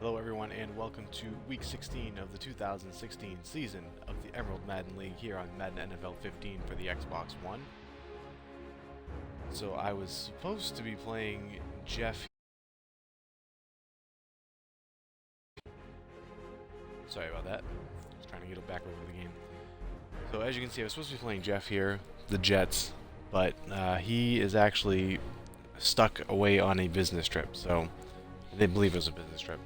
Hello everyone and welcome to week 16 of the 2016 season of the Emerald Madden League here on Madden NFL 15 for the Xbox One. So I was supposed to be playing Jeff. Sorry about that. I was trying to get back over the game. So as you can see, I was supposed to be playing Jeff here, the Jets, but he is actually stuck away on a business trip. So they believe it was a business trip.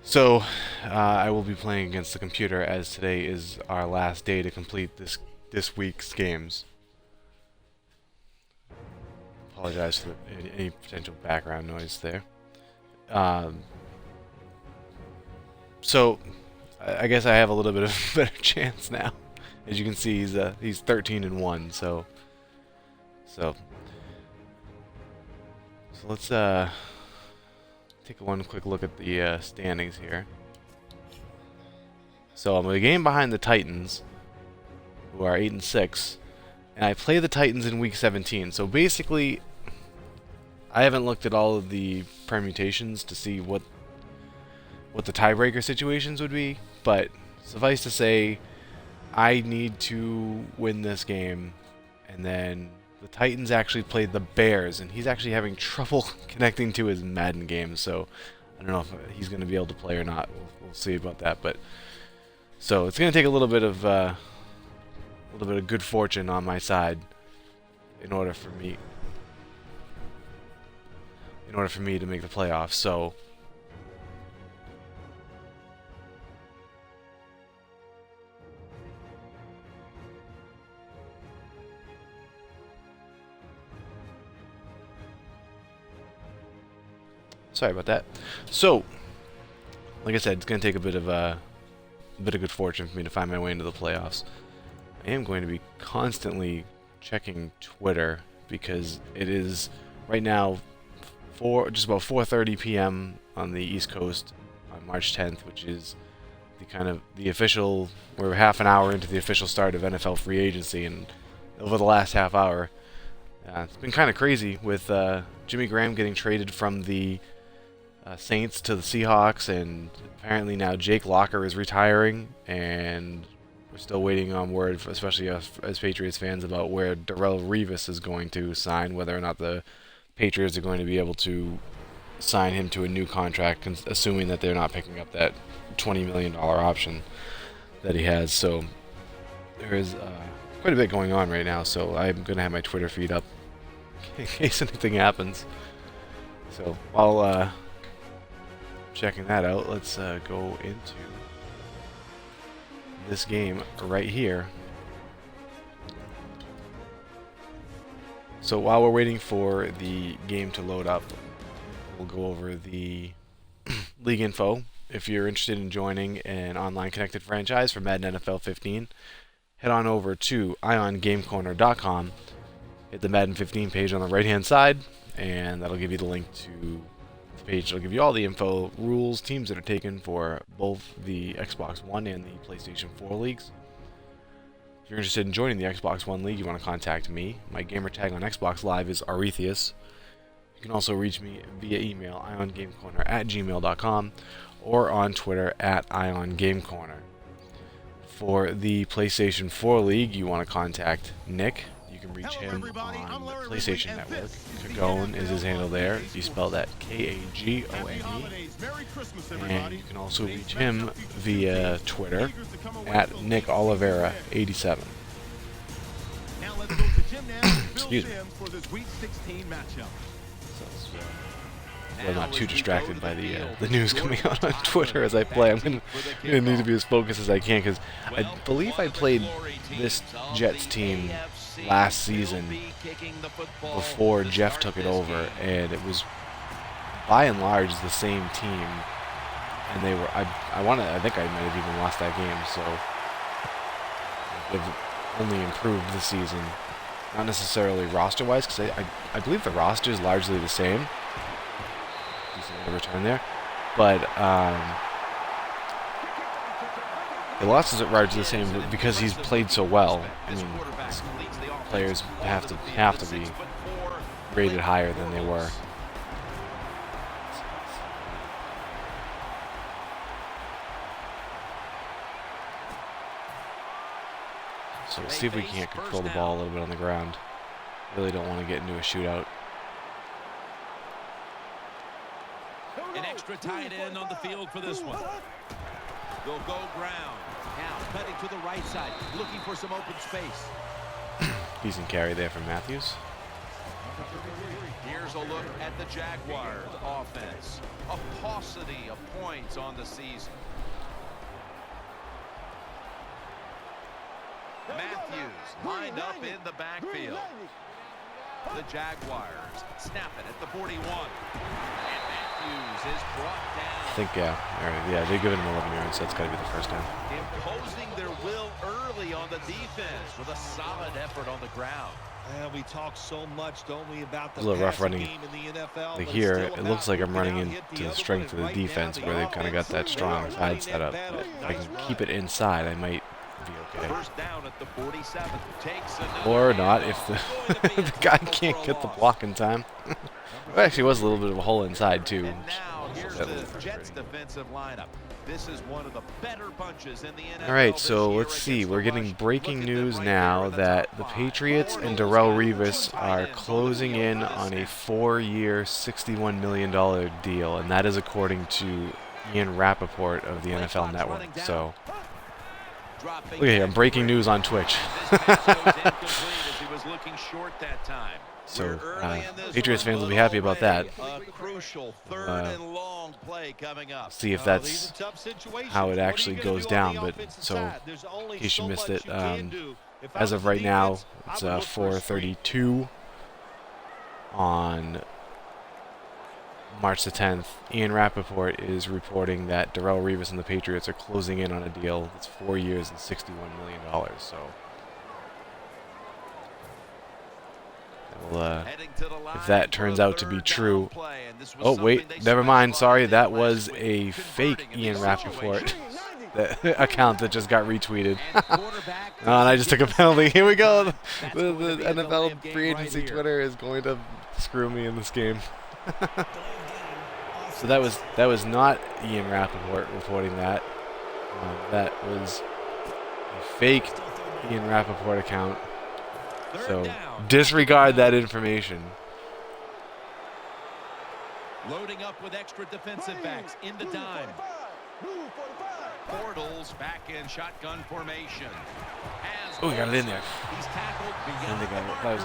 So, I will be playing against the computer as today is our last day to complete this week's games. Apologize for any potential background noise there. So, I guess I have a little bit of a better chance now. As you can see, he's 13-1. So let's take one quick look at the standings here. So I'm a game behind the Titans, who are 8-6, and I play the Titans in week 17. So basically, I haven't looked at all of the permutations to see what the tiebreaker situations would be, but suffice to say, I need to win this game, and then the Titans actually played the Bears, and he's actually having trouble connecting to his Madden game, so I don't know if he's going to be able to play or not. We'll see about that. But so it's going to take a little bit of good fortune on my side in order for me to make the playoffs. So sorry about that. So, like I said, it's going to take a bit of good fortune for me to find my way into the playoffs. I am going to be constantly checking Twitter because it is right now just about 4:30 p.m. on the East Coast on March 10th, which is the official. We're half an hour into the official start of NFL free agency, and over the last half hour, it's been kind of crazy with Jimmy Graham getting traded from the Saints to the Seahawks, and apparently now Jake Locker is retiring, and we're still waiting on word, especially us as Patriots fans, about where Darrelle Revis is going to sign, whether or not the Patriots are going to be able to sign him to a new contract, assuming that they're not picking up that $20 million option that he has. So there is quite a bit going on right now, so I'm going to have my Twitter feed up in case anything happens. So while checking that out, let's go into this game right here. So while we're waiting for the game to load up, we'll go over the league info. If you're interested in joining an online connected franchise for Madden NFL 15, head on over to iongamecorner.com, hit the Madden 15 page on the right hand side, and that'll give you the link to the page. It'll give you all the info, rules, teams that are taken for both the Xbox One and the PlayStation 4 leagues. If you're interested in joining the Xbox One League, you want to contact me. My gamer tag on Xbox Live is Arethius. You can also reach me via email, iongamecorner@gmail.com, or on Twitter @iongamecorner. For the PlayStation 4 League, you want to contact Nick. You can reach him on the PlayStation Network. Kagone is his handle there. You spell that Kagone. And you can also reach him via Twitter @NickOlivera87. Excuse me. I'm not too distracted by the news coming out on Twitter as I play. I'm gonna need to be as focused as I can, because I believe I played this Jets team last season before Jeff took it over, and it was by and large the same team, and they were I think I might have even lost that game, so they've only improved this season, not necessarily roster wise, because I believe the roster is largely the same. Decent return there, but the losses are largely the same because he's played so well. I mean, players have to be rated higher than they were. So we'll see if we can't control the ball a little bit on the ground. Really don't want to get into a shootout. An extra tight end on the field for this one. They'll go ground. Now cutting to the right side, looking for some open space. Decent carry there from Matthews. Here's a look at the Jaguars offense. A paucity of points on the season. Matthews lined up in the backfield. The Jaguars snap it at the 41. And Matthews is brought down. I think, yeah, they've given him 11 yards, so that's got to be the first down. Imposing their will early on the defense with a solid effort on the ground. And we talk so much, don't we, about the a little rough running. game in the NFL, Like here, it looks like I'm running into the strength of the defense where they've kind of got that strong side set up. But if I can keep it inside, I might be okay. First down at the 47. Or not, if the guy can't get the block in time. There actually was a little bit of a hole inside, too. And now here's the Jets defensive lineup. This is one of the better bunches in the NFL. All right, so let's see. We're getting breaking news now that the Patriots and Darrelle Revis are closing in on a 4-year, $61 million deal, and that is according to Ian Rappaport of the NFL Network. So, look at here, breaking news on Twitch. So, Patriots fans will be happy about that. See if that's how it actually goes down. But so, in case you missed it, as of right now, it's 4:32 on March the 10th. Ian Rappaport is reporting that Darrelle Revis and the Patriots are closing in on a deal that's 4 years and $61 million. So. Well, if that turns out to be true, oh wait, never mind, sorry, that was a fake Ian Rappaport account that just got retweeted. And I just took a penalty. Here we go. The NFL free agency Twitter is going to screw me in this game. So that was not Ian Rappaport reporting that. That was a fake Ian Rappaport account. So disregard that information. Loading up with extra defensive backs in the dime. Bortles back in shotgun formation. Oh, he got it in there. He's tackled I think I was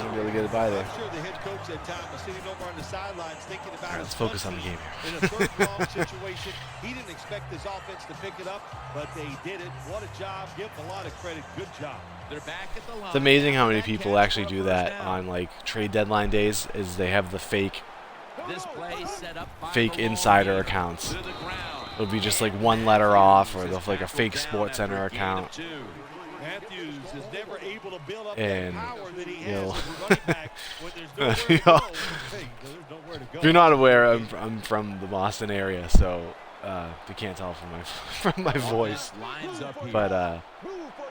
going to be able to get it by there. I'm sure the head coach at time was sitting over on the sidelines thinking about All right, let's focus on the game here. In a third and long situation, he didn't expect his offense to pick it up, but they did it. What a job. Give them a lot of credit. Good job. They're back at the line. It's amazing how many people actually do that on like trade deadline days. Is they have the fake insider accounts. It'll be just like one letter off, or they'll have like a fake Sports Center account. And if you're not aware, I'm from the Boston area, so you can't tell from my voice. But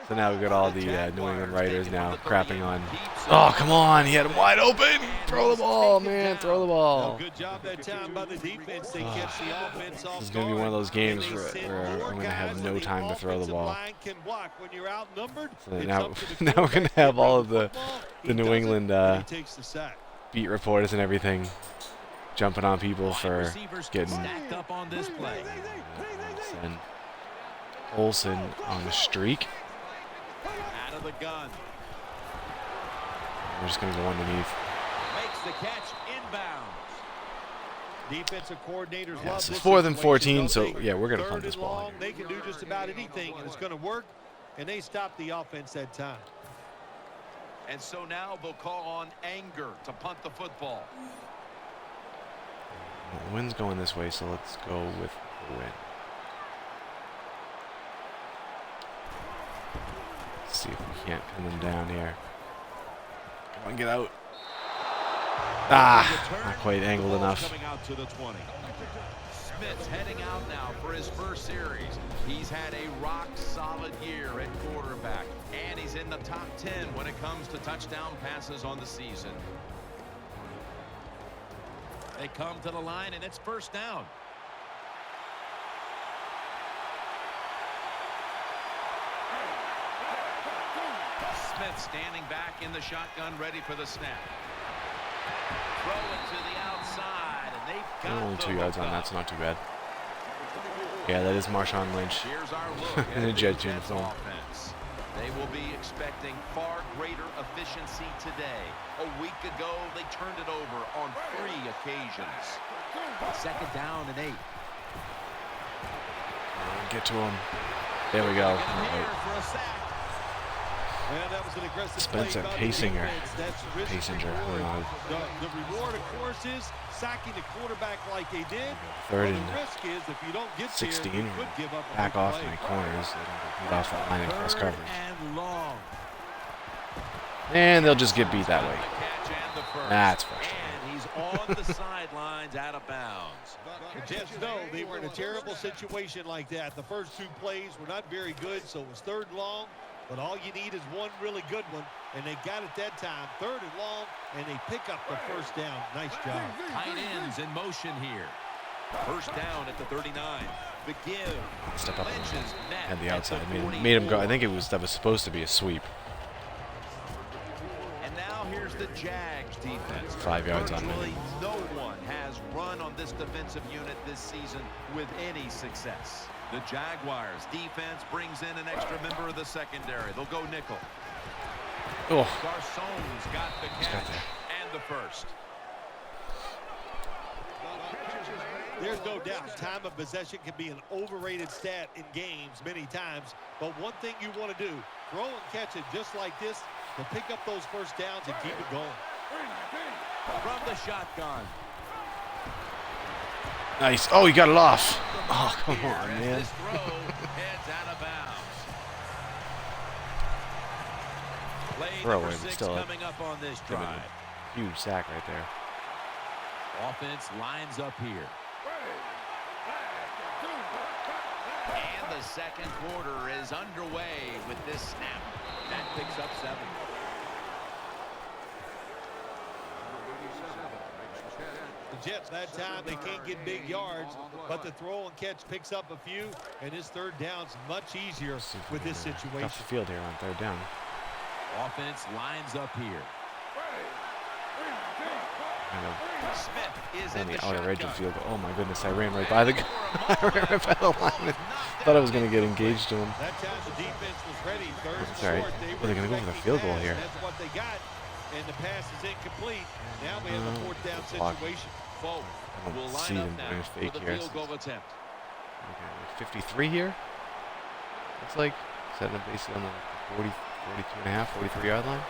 so now we've got all the New England writers now crapping on. Oh, come on! He had him wide open. Throw the ball, man! Throw the ball. Good job that time by the defense. They kept the offense off. This is going to be one of those games where I'm going to have no time to throw the ball. So now we're going to have all of the New England beat reporters and everything jumping on people for getting and Olsen on the streak. Out of the gun. We're just going to go underneath. Makes the catch inbounds. Defensive coordinators Yeah, love so this 4th and 14, situation, so yeah, we're going to third punt this and ball. long, they can do just about anything, and it's going to work, and they stop the offense that time. And so now they'll call on Anger to punt the football. Well, the wind's going this way, so let's go with the wind. Let's see if we can't pin them down here. Come on, get out. Ah, not quite angled enough. Coming out to the 20. Smith's heading out now for his first series. He's had a rock-solid year at quarterback, and he's in the top 10 when it comes to touchdown passes on the season. They come to the line, and it's first down. Smith standing back in the shotgun, ready for the snap. Throw it to the outside, and they've got only the 2 yards on that, so not too bad. Yeah, that is Marshawn Lynch Here's our look in a at Jets the Jets uniform. offense. They will be expecting far greater efficiency today. A week ago, they turned it over on 3 occasions. 2nd down and 8. Get to him. There we go. For a sack. And that was an aggressive Spencer play by the Pasinger. defense. That's risk Pasinger. reward. The reward, of course, is sacking the quarterback like they did. Third Well, and the risk is if you don't get 16. there, you could give up a Back big off play. my corners. They don't get off that line in cross coverage. And long. And they'll just get beat that way. The catch and the first. That's frustrating. And he's on the sidelines out of bounds. The Jets know they were in a terrible situation like that. The first 2 plays were not very good, so it was 3rd and long. But all you need is one really good one, and they got it that time. 3rd and long, and they pick up the 1st down. Nice job. Tight ends in motion here. 1st down at the 39. The give. Step up Lynch is met at the at outside. the Made him go. 44. I think that was supposed to be a sweep. And now here's the Jags defense. 5 yards on Virtually him. no one has run on this defensive unit this season with any success. The Jaguars defense brings in an extra member of the secondary. They'll go nickel. Oh, Garçon's got the catch and the first. There's no doubt time of possession can be an overrated stat in games many times. But one thing you want to do, throw and catch it just like this to pick up those 1st downs and keep it going. From the shotgun. nice. Oh, he got it off. Oh, come on, As man. this throw heads out of bounds. Play Throw number in, 6 still up. coming up on this Give it drive. a huge sack right there. Offense lines up here. And the 2nd quarter is underway with this snap. That picks up 7. The Jets that time they can't get big yards, but the throw and catch picks up a few, and this 3rd down's much easier with this Tough situation. the field here on 3rd down. Offense lines up here. Kind of Smith is on in the the outer edge shotgun. of the field goal. Oh my goodness, I ran right by the I ran right by the lineman. Thought I was going to get engaged to him. That time the defense was ready. 3rd and That's all right. short. They Well, were they're gonna go for the expecting field goal pass, here. and that's what they got. And the pass is incomplete. Now we have a 4th down block. situation. Both I don't will see line them up now doing a fake for the here. field goal attempt. Okay, like 53 here. Looks like setting up basically on the 40, 42 and a half, 43 yard line.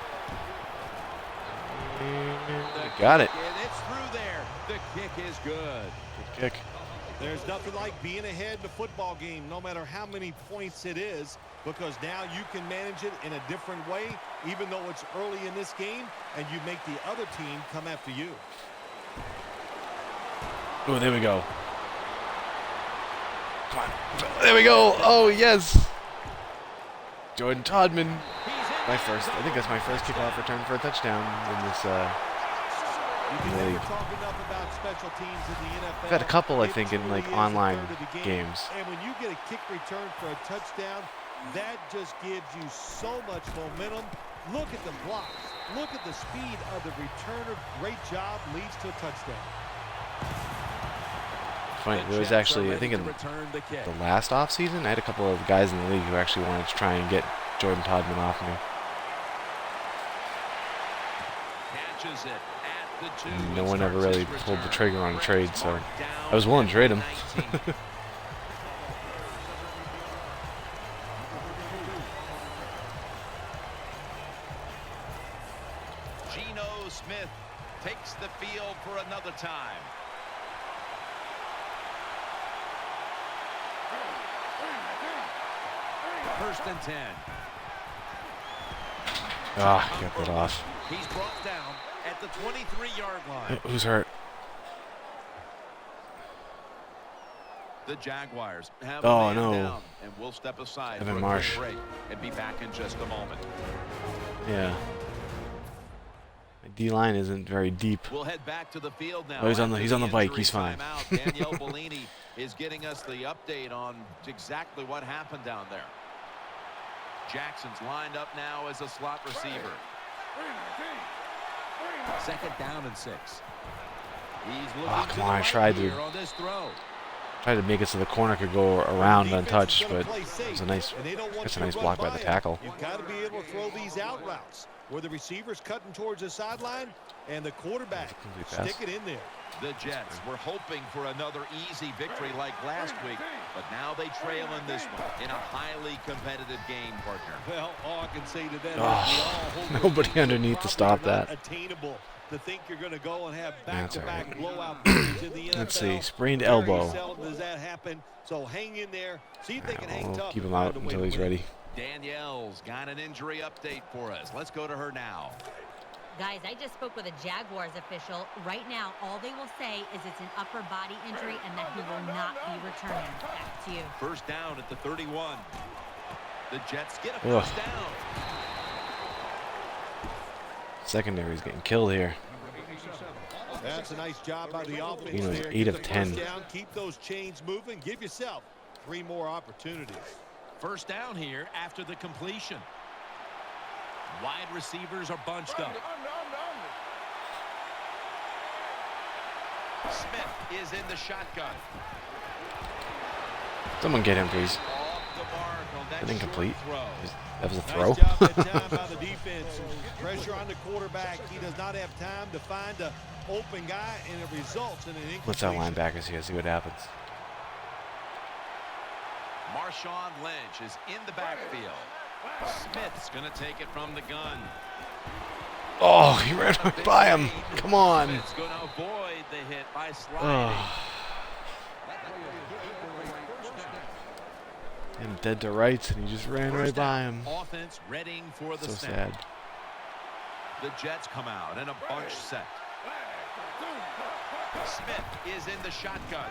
And got it. And it's through there. The kick is good. Good kick. There's nothing like being ahead in a football game, no matter how many points it is, because now you can manage it in a different way, even though it's early in this game, and you make the other team come after you. Oh, there we go. Come on. There we go. Oh, yes. Jordan Todman. I think that's my first kickoff return for a touchdown in this You can league. never talk enough about special teams in the NFL. I've had a couple, I It think, in truly like is a online third of the game. games. And when you get a kick return for a touchdown, that just gives you so much momentum. Look at the blocks. Look at the speed of the returner. Great job, leads to a touchdown. Funny, there was actually, I think in the last offseason, I had a couple of guys in the league who actually wanted to try and get Jordan Todman off me. Catches it at the 2. No one ever really pulled the trigger on a trade, so I was willing to trade him. Geno Smith takes the field for another time. First and 10. Ah, got that off. He's brought down at the 23-yard line. Who's hurt? The Jaguars have Oh, a man no. down, and we'll step aside Evan for a Marsh. quick break and be back in just a moment. Yeah. My D-line isn't very deep. We'll head back to the field now. Oh, he's on the- after he's on the bike. injury He's fine. timeout. Danielle Bellini is getting us the update on exactly what happened down there. Jackson's lined up now as a slot receiver. 2nd down and 6. He's looking come on, I tried to on this throw. make it so the corner could go around untouched, but it was a nice block by the tackle. You've got to be able to throw these out routes where the receiver's cutting towards the sideline and the quarterback stick it in there. The Jets were hoping for another easy victory like last week, but now they trail in this one in a highly competitive game, partner. Well, all I can say to that is nobody underneath to stop that. Attainable to think you're going to go and have back-to-back blowout in the NFL. Let's see, sprained elbow. Very seldom does that happen, so hang in there. See if they can hang tough. Keep him out until he's ready. Danielle's got an injury update for us. Let's go to her now. Guys, I just spoke with a Jaguars official. Right now, all they will say is it's an upper body injury and that he will not be returning. Back to you. 1st down at the 31. The Jets get a 1st down. Secondary's getting killed here. That's a nice job by the offense there. 8 of 10. Keep those chains moving. Give yourself 3 more opportunities. 1st down here after the completion. Wide receivers are bunched up. Smith is in the shotgun. Someone get him, please. That incomplete. That was a throw. Nice job that time by the defense. Pressure on the quarterback. He does not have time to find an open guy, and it results in an incompletion. Let's our linebackers here. See what happens. Marshawn Lynch is in the backfield. Smith's going to take it from the gun. Oh, he ran right by him. Come on. Smith's going to avoid the hit by sliding. I'm dead to rights, and he just ran right by him. Offense readying for the so snap. sad. The Jets come out in a bunch set. Smith is in the shotgun.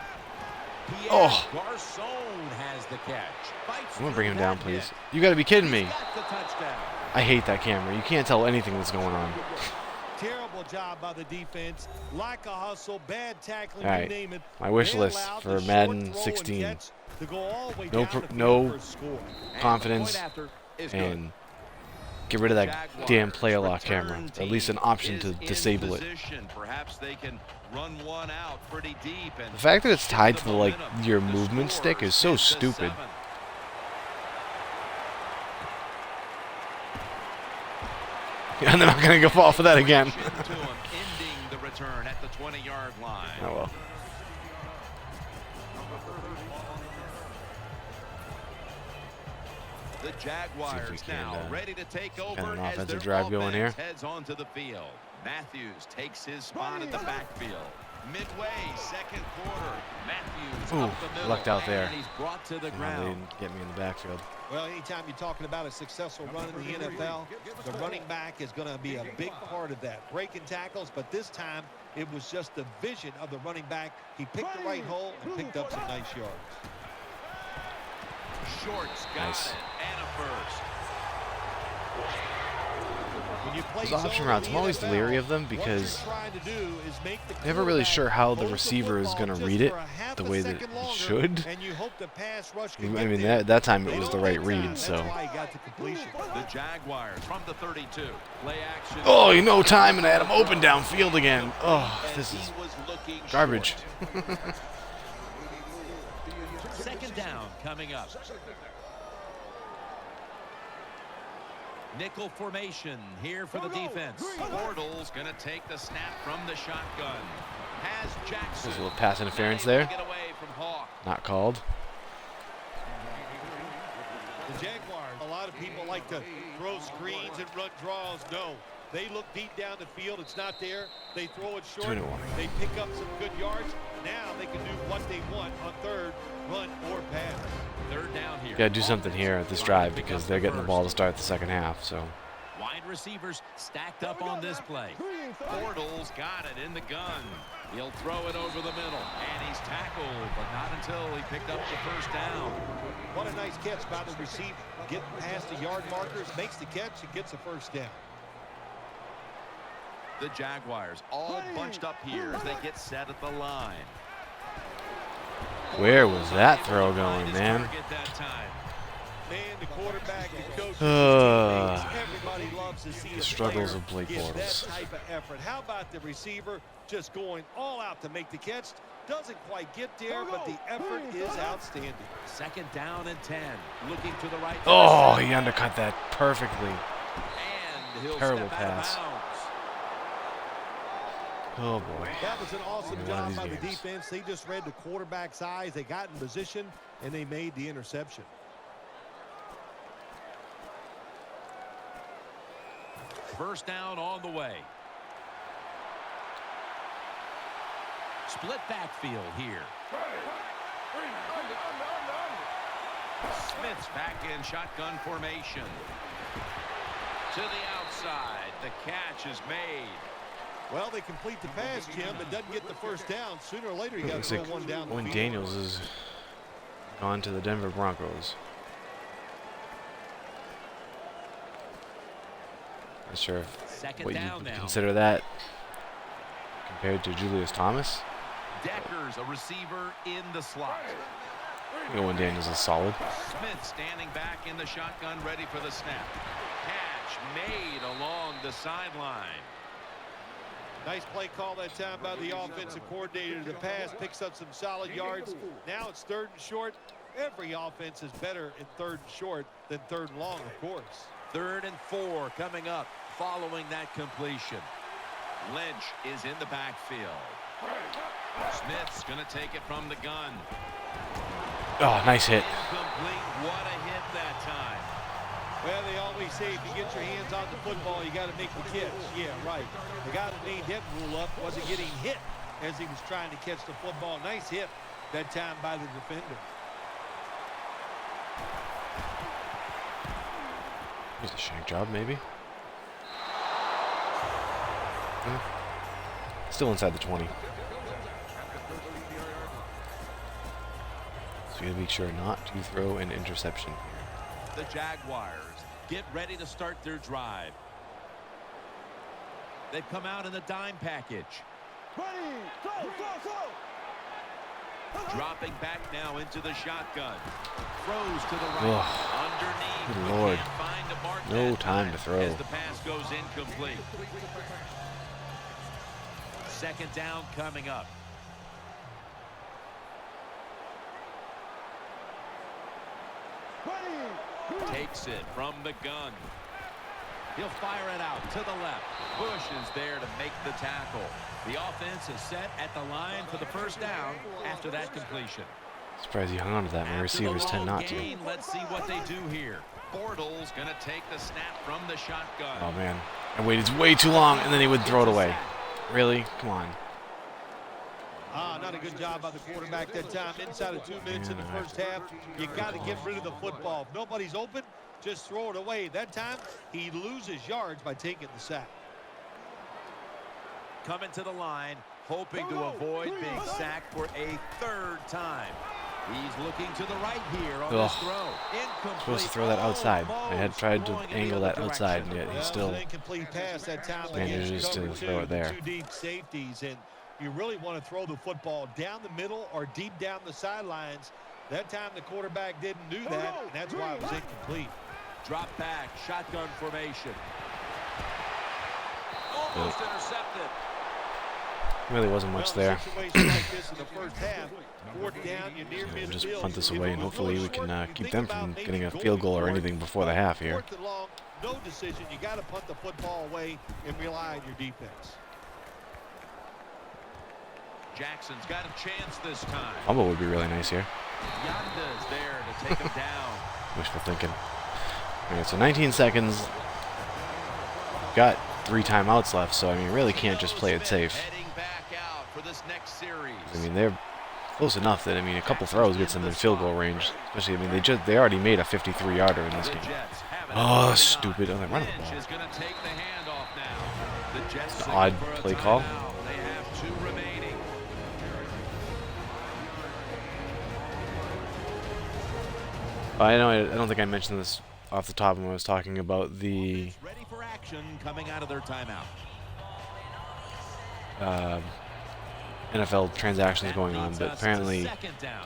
Oh. Garcon has the catch. I'm going to bring him down, please. You got to be kidding me. I hate that camera. You can't tell anything that's going on. Terrible job by the defense. Lack of hustle, bad tackling, all right. you name it. My wish list for Madden 16. No confidence and get rid of that damn player lock camera. At least an option to disable it. Perhaps they can run one out pretty deep. The fact that it's tied to the, your movement stick is so stupid. Yeah, they're not going to go fall for that again. Ending the return at the 20-yard line. Oh well. The Jaguars now ready to take over kind of an as offensive their drive going here. Heads onto the field. Matthews takes his spot in the backfield. Midway, 2nd quarter. Matthews up the middle. Lucked out there. And he's brought to the They ground. didn't get me in the backfield. Well, anytime you're talking about a successful run in the NFL, the running back is going to be a big part of that. Breaking tackles, but this time it was just the vision of the running back. He picked the right hole and picked up some nice yards. Shorts got it, and a first. When you play Those option routes, I'm always leery of them because I'm never really sure how the receiver is going to read it the way that it should. I mean, that time it was the right read, so. The Jaguars from the 32. Play action. Oh, no time, and I had him open downfield again. Oh, this is garbage. 2nd down coming up. Nickel formation here for the defense. Bortles going to take the snap from the shotgun. Has Jackson. There's a little pass interference there. Get away from Hawk. Not called. The Jaguars, a lot of people like to throw screens and run draws. No, they look deep down the field. It's not there. They throw it short. They pick up some good yards. Now they can do what they want on 3rd, run or pass. 3rd down here. Got to do something here at this drive because they're getting the ball to start the 2nd half. So. Wide receivers stacked up on this play. Bortles got it in the gun. He'll throw it over the middle. And he's tackled, but not until he picked up the 1st down. What a nice catch by the receiver. Getting past the yard markers, makes the catch, and gets a 1st down. The Jaguars all bunched up here as they get set at the line. Where was that throw going, man? And the quarterback and coach, everybody loves to see the his struggles of player Blake give Bortles. that type of effort. How about the receiver just going all out to make the catch? Doesn't quite get there, but the effort is outstanding. 2nd down and 10. Looking to the right. Oh, he undercut that perfectly. And he'll Terrible step out of pass. bounds. Oh boy. That was an awesome One of job these by the games. defense. They just read the quarterback's eyes. They got in position, and they made the interception. First down on the way. Split backfield here. Smith's back in shotgun formation. To the outside. The catch is made. Well, they complete the pass, Jim, but doesn't get the first down. Sooner or later, you got Looks to like throw one down the Owen field. Daniels is gone to the Denver Broncos. Not sure what you would consider that compared to Julius Thomas. Decker's a receiver in the slot. I think Owen Daniels is solid. Smith standing back in the shotgun, ready for the snap. Catch made along the sideline. Nice play call that time by the offensive coordinator. The pass picks up some solid yards. Now it's 3rd and short. Every offense is better in 3rd and short than 3rd and long, of course. 3rd and 4 coming up following that completion. Lynch is in the backfield. Smith's going to take it from the gun. Oh, nice hit. Incomplete. What a hit that time. Well, they always say if you get your hands on the football, you got to make the catch. Yeah, right. The guy that made that rule up wasn't getting hit as he was trying to catch the football. Nice hit that time by the defender. Here's a shank job, maybe. Still inside the 20. So you gotta be sure not to throw an interception here. The Jaguars get ready to start their drive. They've come out in the dime package. Dropping back now into the shotgun. Throws to the right. Underneath. Good Lord. Can't find a mark No that time to throw. As the pass goes incomplete. 2nd down coming up. Takes it from the gun. He'll fire it out to the left. Bush is there to make the tackle. The offense is set at the line for the first down after that completion. Surprised he hung on to that. My receivers tend not to. Let's see what they do here. Bortles going to take the snap from the shotgun. Oh man, I waited way too long, and then he would throw it away. Really? Come on. Not a good job by the quarterback that time. Inside of 2 minutes in the first half, you got to get rid of the football. If nobody's open, just throw it away. That time, he loses yards by taking the sack. Coming to the line, hoping to avoid being sacked for a 3rd time. He's looking to the right here on this throw. Incomplete. Supposed to throw that outside. I had tried to angle that outside, and yet he still incomplete pass that time manages to throw it there. 2 deep safeties, and you really want to throw the football down the middle or deep down the sidelines. That time the quarterback didn't do that, and that's why it was incomplete. Drop back, shotgun formation. Almost intercepted. Really wasn't much there. Situation like this in the first half, 4th down, you're near We'll just midfield. punt this away, and hopefully we can keep them from Maybe getting a going field goal or for it. anything before the half here. 4th and long, no decision. You got to punt the football away and rely on your defense. Jackson's got a chance this time. Fumble would be really nice here. Yanda's there to take him down. Wishful thinking. All right, so 19 seconds. Got 3 timeouts left, so I mean, really can't just play it safe. Heading back out for this next series. I mean, they're close enough that I mean, a couple throws gets them in field goal range. Especially, I mean, they already made a 53-yarder in this The game. Jets have it Oh, early stupid! on. Oh, they run the Lynch ball. is going to take the handoff now. The Jets An signal odd for a play call. timeout. They have 2 remaining. I know. I don't think I mentioned this off the top when I was talking about the Ready for action coming out of their timeout. NFL transactions going on, but apparently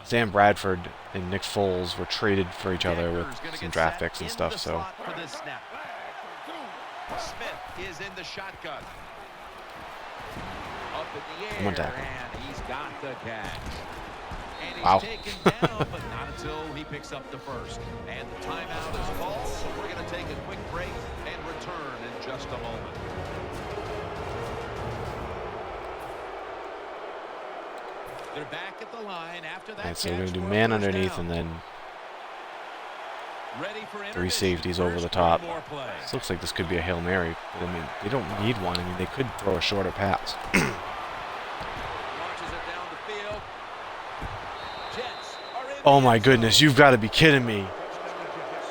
Sam Bradford and Nick Foles were traded for each other with some draft picks and stuff. So Smith is in the shotgun. Up in the come on, air, tackle. and he's got the catch. And he's Wow. taken down, but not until he picks up the first. And the timeout is called, so we're going to take a quick break and return in just a moment. They're back at the line after that. And so we're going to do man underneath and then Ready for 3 safeties over the top. This looks like this could be a Hail Mary, but I mean, they don't need one. I mean, they could throw a shorter pass. Launches it down the field. Jets are in Oh the my end zone. goodness, you've got to be kidding me.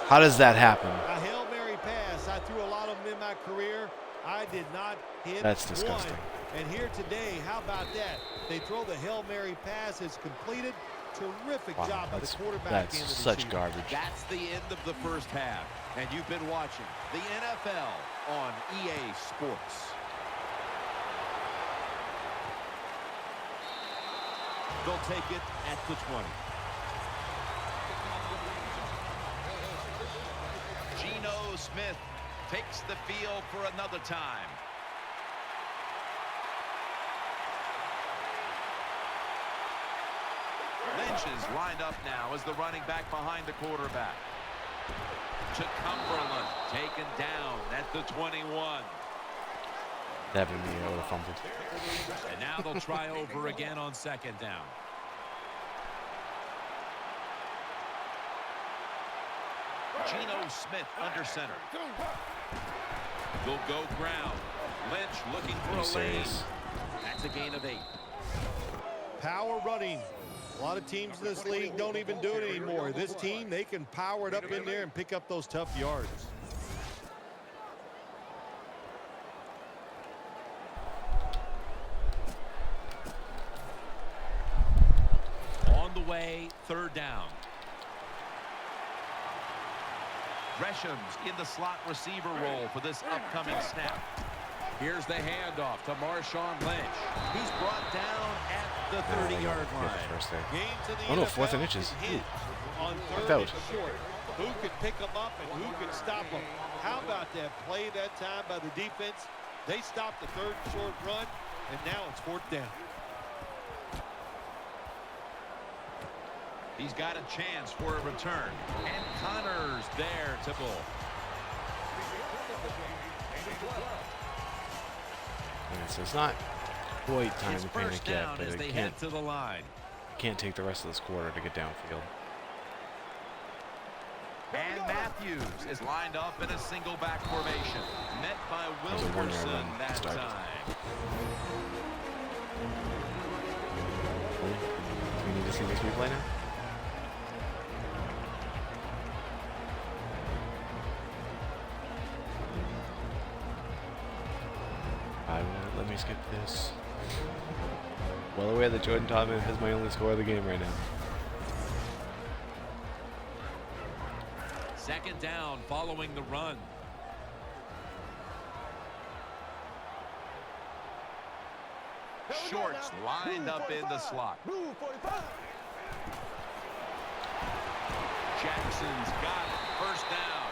How does that happen? A Hail Mary pass. I threw a lot of them in my career. I did not hit That's disgusting. one. And here today, how about that? They throw the Hail Mary pass. It's completed. Terrific Wow, job by the that's quarterback. that's and the such receiver. garbage. That's the end of the first half. And you've been watching the NFL on EA Sports. They'll take it at the 20. Geno Smith takes the field for another time. Lynch is lined up now as the running back behind the quarterback. To Cumberland, taken down at the 21. That would be I would have fumbled. And now they'll try over again on second down. Geno Smith under center. They'll go ground. Lynch looking for Are you a lane. serious? That's a gain of 8. Power running. A lot of teams in this league don't even do it anymore. This team, they can power it up in there and pick up those tough yards. On the way, third down. Gresham's in the slot receiver role for this upcoming snap. Here's the handoff to Marshawn Lynch. He's brought down at the 30-yard line. First there. Games in the Oh no, NFL 4th and inches. hinge on Knocked third out. and short. Who could pick them up and who could stop them? How about that play that time by the defense? They stopped the third and short run, and now it's 4th down. He's got a chance for a return. And Connor's there to goal. Yeah, so it's not quite time It's to panic first yet, down but as it they can't, head to the line. can't take the rest of this quarter to get downfield. And Matthews is lined up in a single back formation. Met by There's a 1-yard Wilkerson run to that start. time. Do we need to see this replay now? I won't let me skip this. Well aware that Jordan Todman has my only score of the game right now. Second down following the run. Shorts lined up in the slot. Jackson's got it. First down.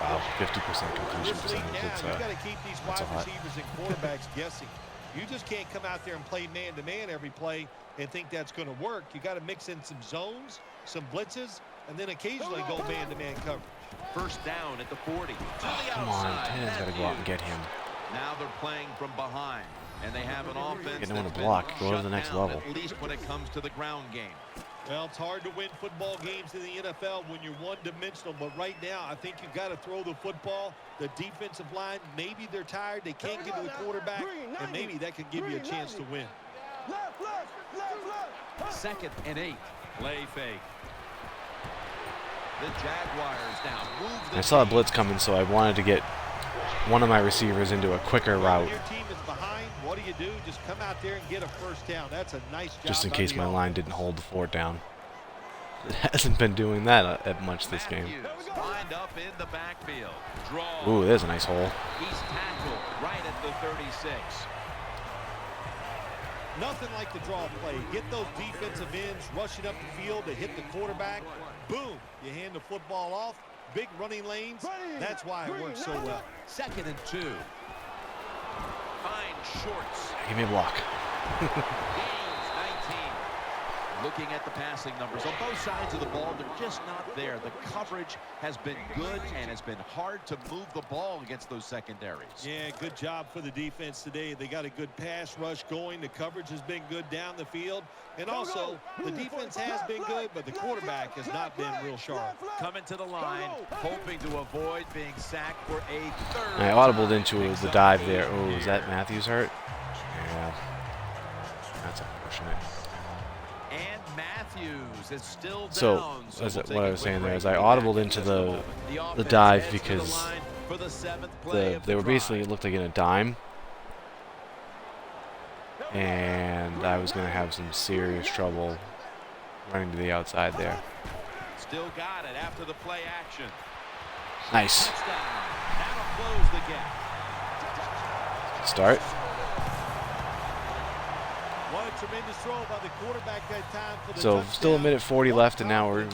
Wow, 50% completion This league percentage. now, It's, you got to keep these that's wide a lot. receivers and quarterbacks guessing. You just can't come out there and play man-to-man every play and think that's going to work. You got to mix in some zones, some blitzes, and then occasionally go man-to-man coverage. First down at the 40. To the Come on, outside. Tannen's got to go out and get him. Now they're playing from behind, and they have an offense Get him on that's a block, been go to shut the next down, level. at least when it comes to the ground game. Well, it's hard to win football games in the NFL when you're one-dimensional, but right now I think you've got to throw the football. The defensive line, maybe they're tired, they can't get to the quarterback, and maybe that could give you a chance to win. Second and 8. Play fake. The Jaguars now move the I saw a chains. blitz coming, so I wanted to get one of my receivers into a quicker When route, your team is behind, what do? Just come out there and get a first down. That's a nice job. just in by case the my offense. line didn't hold the fort down. It hasn't been doing that at much this game. Matthews lined up in the backfield. Draw. Ooh, there's a nice hole. He's tackled right at the 36. Nothing like the draw play. Get those defensive ends rushing up the field to hit the quarterback. Boom, you hand the football off. Big running lanes. That's why it works so well. 2nd and 2. Fine shorts. Give me a block. Gains 19. Looking at the passing numbers on both sides of the ball, they're just not there. The coverage has been good and has been hard to move the ball against those secondaries. Yeah, good job for the defense today. They got a good pass rush going. The coverage has been good down the field. And also, the defense has been good, but the quarterback has not been real sharp. Coming to the line, hoping to avoid being sacked for a 3rd I audibled into the dive there. Oh, is that Matthews hurt? Yeah. That's unfortunate. And Matthews is still down. So what I was saying there is I audibled into the dive because they were basically, it looked like in a dime. And I was going to have some serious trouble running to the outside there. Still got it after the play action. Nice. That'll close the gap. Start. What a tremendous throw by the quarterback that time for the So touchdown. still a minute 40 left, and now we're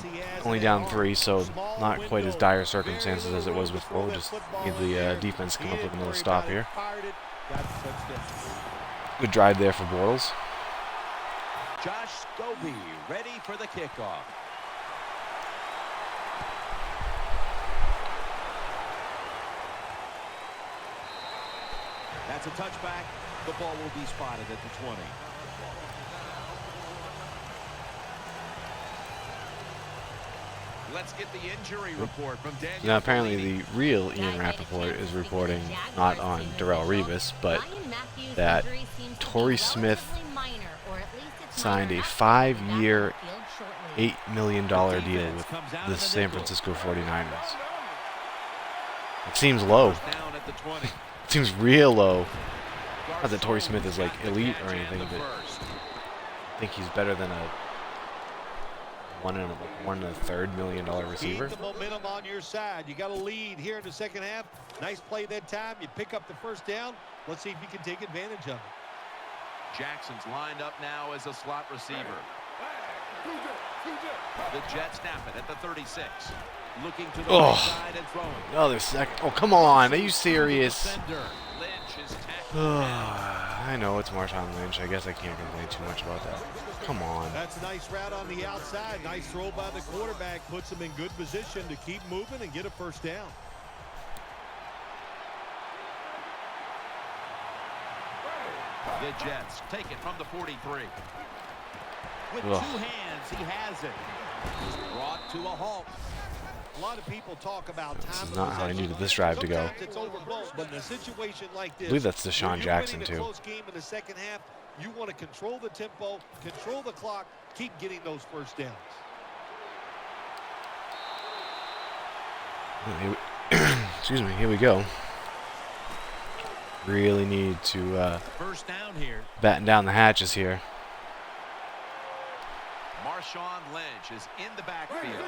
only down 3, so not quite as dire circumstances as it was before. We'll just need the defense to come up with another stop here. Good drive there for Bortles. Josh Scobie ready for the kickoff. That's a touchback. The ball will be spotted at the 20. Let's get the injury report from Daniel. Now apparently the real Ian Rappaport is reporting not on Darrelle Revis, but that Torrey Smith signed a 5-year, $8 million deal with the San Francisco 49ers. It seems low. It seems real low. Not that Torrey Smith is like elite or anything, but I think he's better than a $1.33 million receiver. Keep the momentum on your side. You got a lead here in the second half. Nice play that time. You pick up the first down. Let's see if you can take advantage of it. Jackson's lined up now as a slot receiver. The Jets snap it at the 36. Looking to the right side and throwing. Another second. Oh, come on. Are you serious? Lynch is I know it's Marshawn Lynch. I guess I can't complain too much about that. Come on. That's a nice route on the outside. Nice throw by the quarterback. Puts him in good position to keep moving and get a first down. The Jets take it from the 43. With 2 hands, he has it. He's brought to a halt. A lot of people talk about time. This is not how I needed this drive to go. It's overblown, but in a situation like this, I believe that's Deshaun Jackson too. too. Close game in the second half. You want to control the tempo, control the clock, keep getting those first downs. Excuse me. Here we go. Really need to first down here. batten down the hatches here. Marshawn Lynch is in the backfield.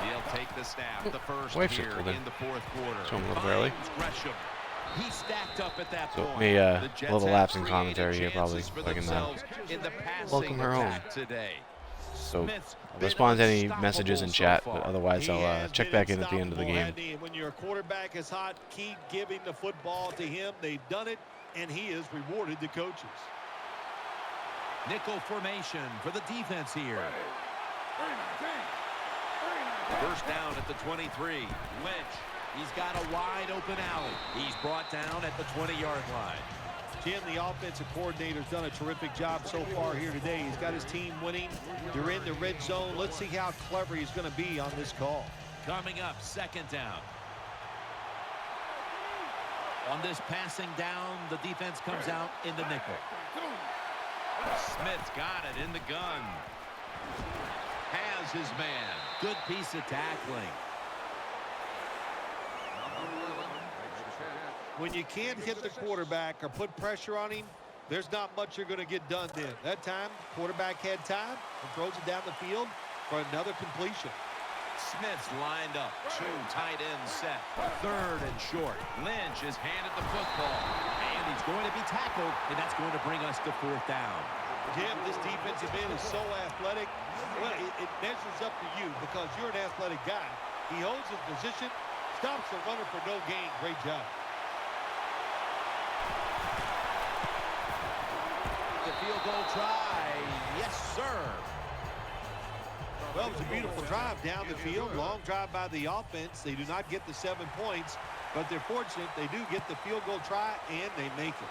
He'll take the snap. The first here in the fourth quarter. Show him a little early. He stacked up at that So point. me a little lapse in commentary here probably. For Like welcome her home. Today. So I'll respond to any messages in chat, but otherwise I'll check back in at the end of the game. When your quarterback is hot, keep giving the football to him. They've done it, and he has rewarded the coaches. Nickel formation for the defense here. First down at the 23. Lynch, he's got a wide open alley. He's brought down at the 20-yard line. Jim, the offensive coordinator's done a terrific job so far here today. He's got his team winning. You're in the red zone. Let's see how clever he's going to be on this call. Coming up, second down. On this passing down, the defense comes out in the nickel. Smith's got it in the gun. Has his man. Good piece of tackling. When you can't hit the quarterback or put pressure on him, there's not much you're going to get done then. That time, quarterback had time and throws it down the field for another completion. Smith's lined up. 2 tight ends set. 3rd and short. Lynch is handed the football. And he's going to be tackled, and that's going to bring us to 4th down. Jim, this defensive end is so athletic. Well, it measures up to you because you're an athletic guy. He holds his position, stops the runner for no gain. Great job. The field goal try. Yes, sir. Well, it was a beautiful drive down the field. Long drive by the offense. They do not get the 7 points, but they're fortunate they do get the field goal try, and they make it.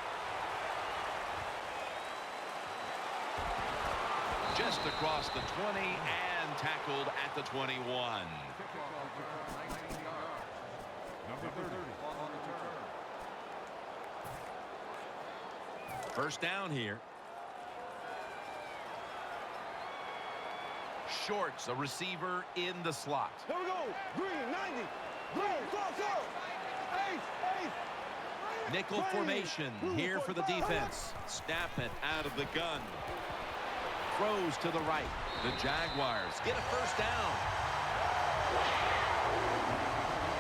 Just across the 20 and tackled at the 21. Number 30 on the turn. First down here. Shorts, a receiver in the slot. Here we go. Green, 90. Green, go. Eight. Nickel formation here for the defense. Snap it out of the gun. Throws to the right. The Jaguars get a first down.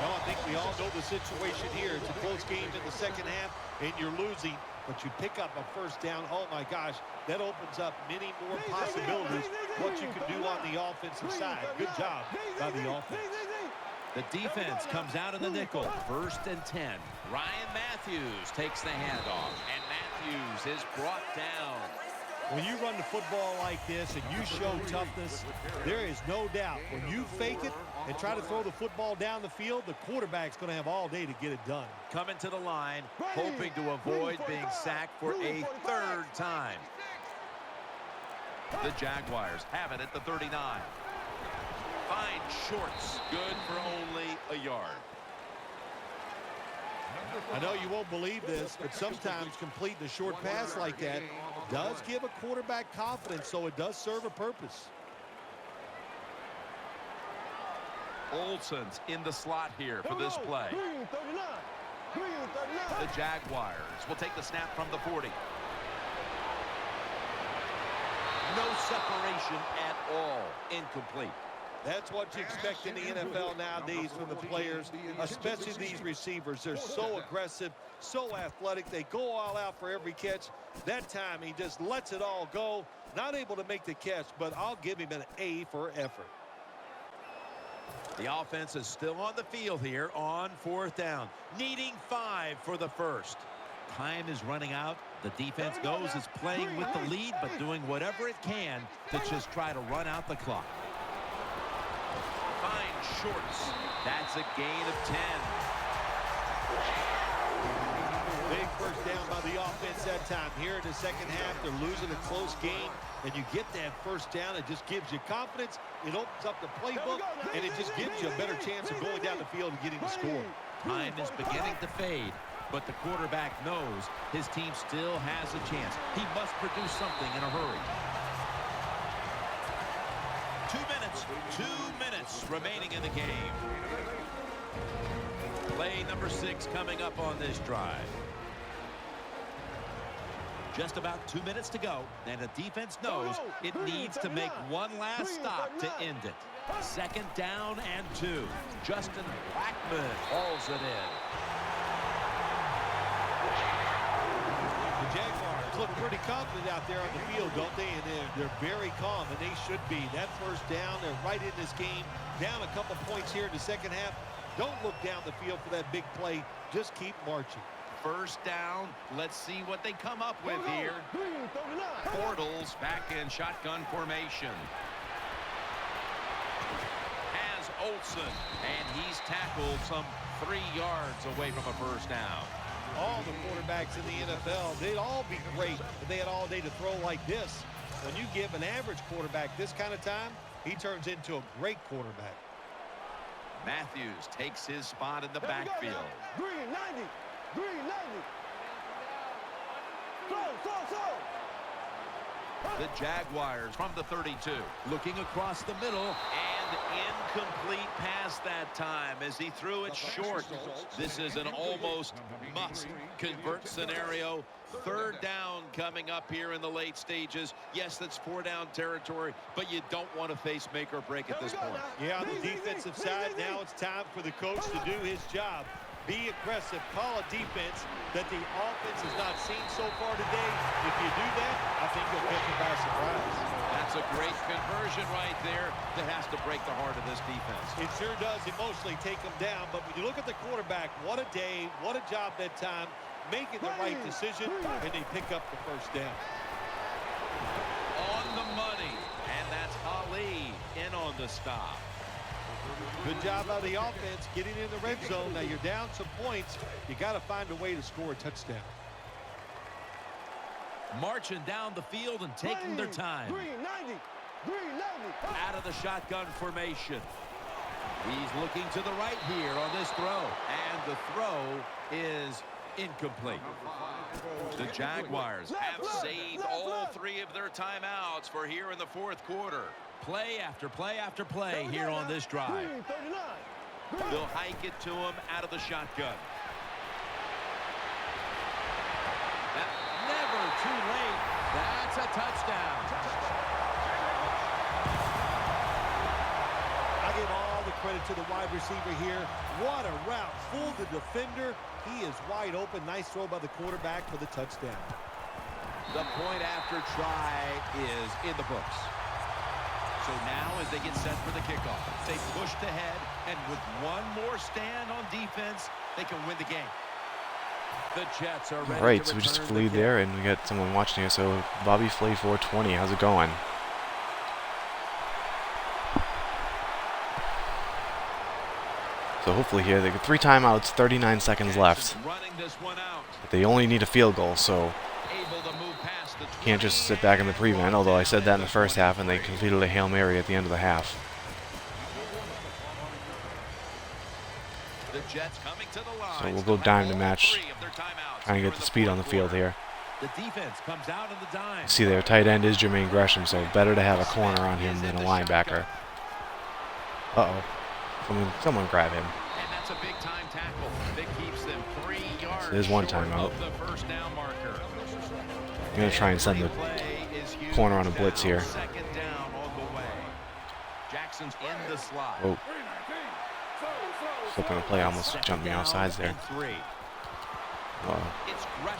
Well, I think we all know the situation here. It's a close game in the second half, and you're losing, but you pick up a first down. Oh, my gosh, that opens up many more possibilities what you can do on the offensive side. Good job by the offense. The defense comes out in the nickel. 1st and 10. Ryan Matthews takes the handoff, and Matthews is brought down. When you run the football like this and you show toughness, there is no doubt when you fake it and try to throw the football down the field, the quarterback's going to have all day to get it done. Coming to the line, hoping to avoid being sacked for a 3rd time. The Jaguars have it at the 39. Fine shorts, good for only a yard. I know you won't believe this, but sometimes completing a short pass like that does give a quarterback confidence, so it does serve a purpose. Olsen's in the slot here for this play. The Jaguars will take the snap from the 40. No separation at all. Incomplete. That's what you expect in the NFL nowadays from the players, especially these receivers. They're so aggressive, so athletic. They go all out for every catch. That time, he just lets it all go. Not able to make the catch, but I'll give him an A for effort. The offense is still on the field here on 4th down, needing 5 for the first. Time is running out. The defense knows it's playing with the lead, but doing whatever it can to just try to run out the clock. Fine shorts. That's a gain of 10. Big first down by the offense that time. Here in the second half, they're losing a close game, and you get that first down. It just gives you confidence. It opens up the playbook, and it just gives you a better chance of going down the field and getting the score. Time is beginning to fade, but the quarterback knows his team still has a chance. He must produce something in a hurry. 2 minutes remaining in the game. Play number 6 coming up on this drive. Just about 2 minutes to go, and the defense knows it needs to make one last stop to end it. 2nd down and 2. Justin Blackman hauls it in. The Jaguars look pretty confident out there on the field, don't they? And they're very calm, and they should be. That first down, they're right in this game. Down a couple points here in the second half. Don't look down the field for that big play. Just keep marching. First down. Let's see what they come up with here. Bortles back in shotgun formation. Has Olsen, and he's tackled some 3 yards away from a first down. All the quarterbacks in the NFL, they'd all be great if they had all day to throw like this. When you give an average quarterback this kind of time, he turns into a great quarterback. Matthews takes his spot in the backfield. Green, 90. Green, 90. The Jaguars from the 32. Looking across the middle. And incomplete pass that time as he threw it short. This is an almost must-convert scenario. Third down coming up here in the late stages. Yes, that's 4-down territory, but you don't want to face make or break at this point. Yeah, on the defensive side, now it's time for the coach to do his job. Be aggressive. Call a defense that the offense has not seen so far today. If you do that, I think you'll catch them by surprise. That's a great conversion right there that has to break the heart of this defense. It sure does emotionally take them down, but when you look at the quarterback, what a day, what a job that time, making the right decision, and they pick up the first down. On the money, and that's Ali in on the stop. Good job out of the offense getting in the red zone. Now you're down some points. You got to find a way to score a touchdown. Marching down the field and taking their time. 390. Out of the shotgun formation. He's looking to the right here on this throw. And the throw is incomplete. The Jaguars have saved all 3 of their timeouts for here in the fourth quarter. Play after play after play here on this drive. They'll hike it to him out of the shotgun. Never too late. That's a touchdown. I give all the credit to the wide receiver here. What a route. Fooled the defender. He is wide open. Nice throw by the quarterback for the touchdown. The point after try is in the books. So now as they get set for the kickoff, they pushed ahead, and with one more stand on defense, they can win the game. The Jets are ready. All right, so we just fleed there, and we got someone watching here. So Bobby Flay 420, how's it going? So hopefully here they get 3 timeouts, 39 seconds left. Running this one out. But they only need a field goal, so Able to move past the can't just sit back in the prevent, although I said that in the first half, and they completed a Hail Mary at the end of the half. The Jets coming to the line. So we'll go dime to match, trying to get the speed on the field here. The defense comes out in the dime. See, their tight end is Jermaine Gresham, so better to have a corner on him than a linebacker. Uh-oh. Someone grab him. And that's a big time tackle that keeps them 3 yards. So there's one short timeout. of the first down marker. I'm going to try and send the corner on a blitz here. Second down on the way. Jackson's in the slot. Whoa. Flipping a play almost jumped me off sides there. It's Gresham.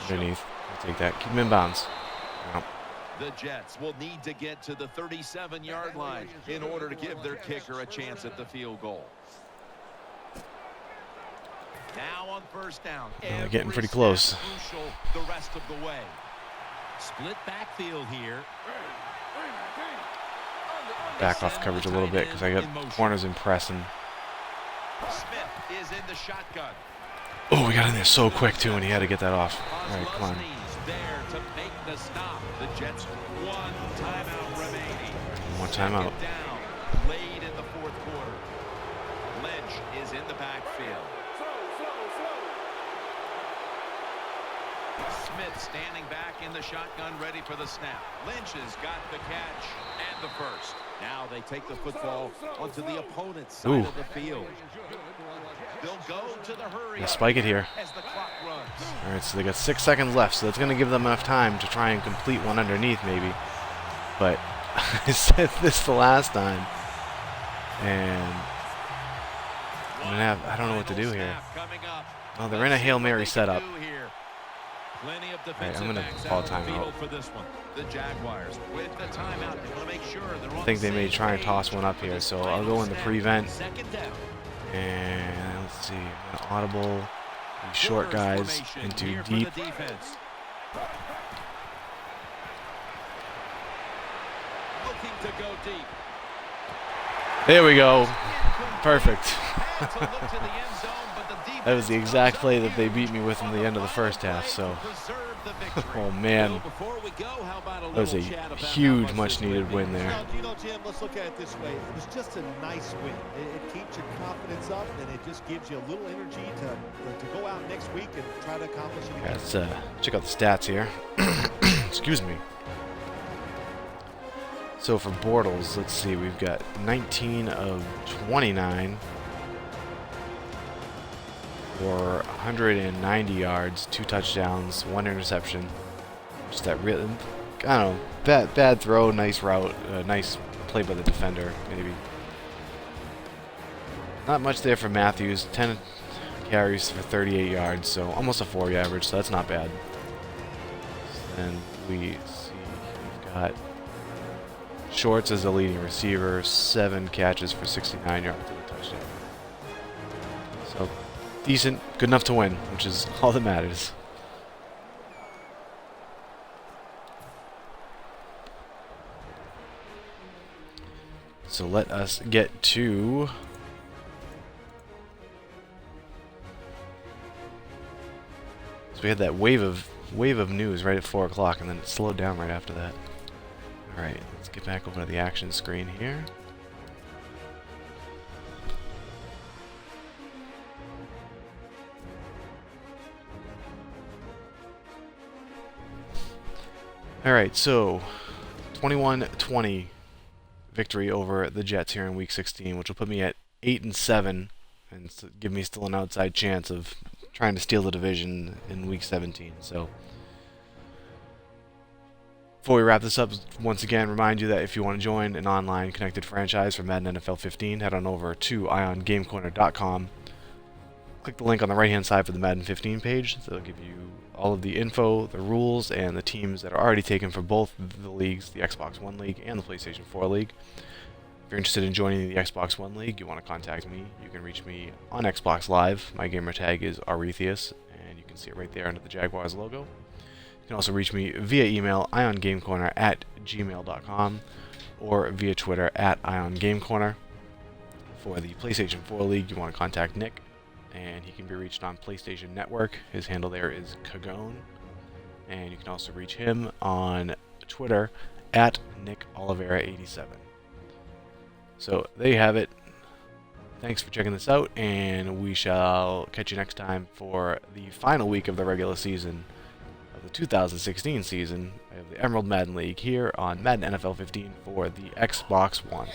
Underneath. I'll take that. Keep him in bounds. Yep. The Jets will need to get to the 37-yard line in order to give their kicker a chance at the field goal. Now on first down. They're getting pretty close. Crucial the rest of the way. Split backfield here. Back off coverage a little bit because I got corners in press. And Smith is in the shotgun. oh, we got in there so quick too, and he had to get that off. All right, come on. There to make the stop. The Jets 1 timeout remaining. One timeout. Down late in the fourth quarter. Lynch is in the backfield. Smith standing back in the shotgun, ready for the snap. Lynch has got the catch and the first. Now they take the football onto the opponent's side of the field. They'll go to the hurry. They'll spike it here. As the clock runs. All right, so they got 6 seconds left, so that's going to give them enough time to try and complete one underneath, maybe. But I said this the last time, and I'm gonna have, I don't know what to do here. Oh, they're in a Hail Mary setup. Plenty of All right, I'm gonna call timeout. for this one. The Jaguars with the timeout. They want to make sure they're on I think they the may same try and page. toss one up here, so I'll go in the prevent. Second down. And let's see, I'm gonna audible these short guys into deep. Looking to go deep. There we go. Perfect. That was the exact play that they beat me with in the end of the first half, so. Oh man. That was a huge, much needed win there. Well, you know, Jim, let's look at it this way. It was just a nice win. It keeps your confidence up, and it just gives you a little energy to go out next week and try to accomplish it again. Let's check out the stats here. Excuse me. So for Bortles, let's see, we've got 19 of 29 for 190 yards, 2 touchdowns, 1 interception. Just that real, I don't know, bad throw, nice route, nice play by the defender, maybe. Not much there for Matthews, 10 carries for 38 yards, so almost a 4 average, so that's not bad. And we see we've got Shorts as the leading receiver, 7 catches for 69 yards and a touchdown. So decent, good enough to win, which is all that matters. So let us get to so we had that wave of news right at 4 o'clock, and then it slowed down right after that. All right, let's get back over to the action screen here. All right, so 21-20 victory over the Jets here in Week 16, which will put me at 8-7, and give me still an outside chance of trying to steal the division in Week 17. So before we wrap this up, once again, remind you that if you want to join an online connected franchise for Madden NFL 15, head on over to iongamecorner.com. Click the link on the right-hand side for the Madden 15 page. That'll give you all of the info, the rules, and the teams that are already taken for both the leagues, the Xbox One League and the PlayStation 4 League. If you're interested in joining the Xbox One League, you want to contact me, you can reach me on Xbox Live. My gamer tag is Arethius, and you can see it right there under the Jaguars logo. You can also reach me via email, iongamecorner@gmail.com, or via Twitter @iongamecorner. For the PlayStation 4 League, you want to contact Nick, and he can be reached on PlayStation Network. His handle there is Kagone, and you can also reach him on Twitter @NickOliveira87. So there you have it. Thanks for checking this out, and we shall catch you next time for the final week of the regular season of the 2016 season of the Emerald Madden League here on Madden NFL 15 for the Xbox One.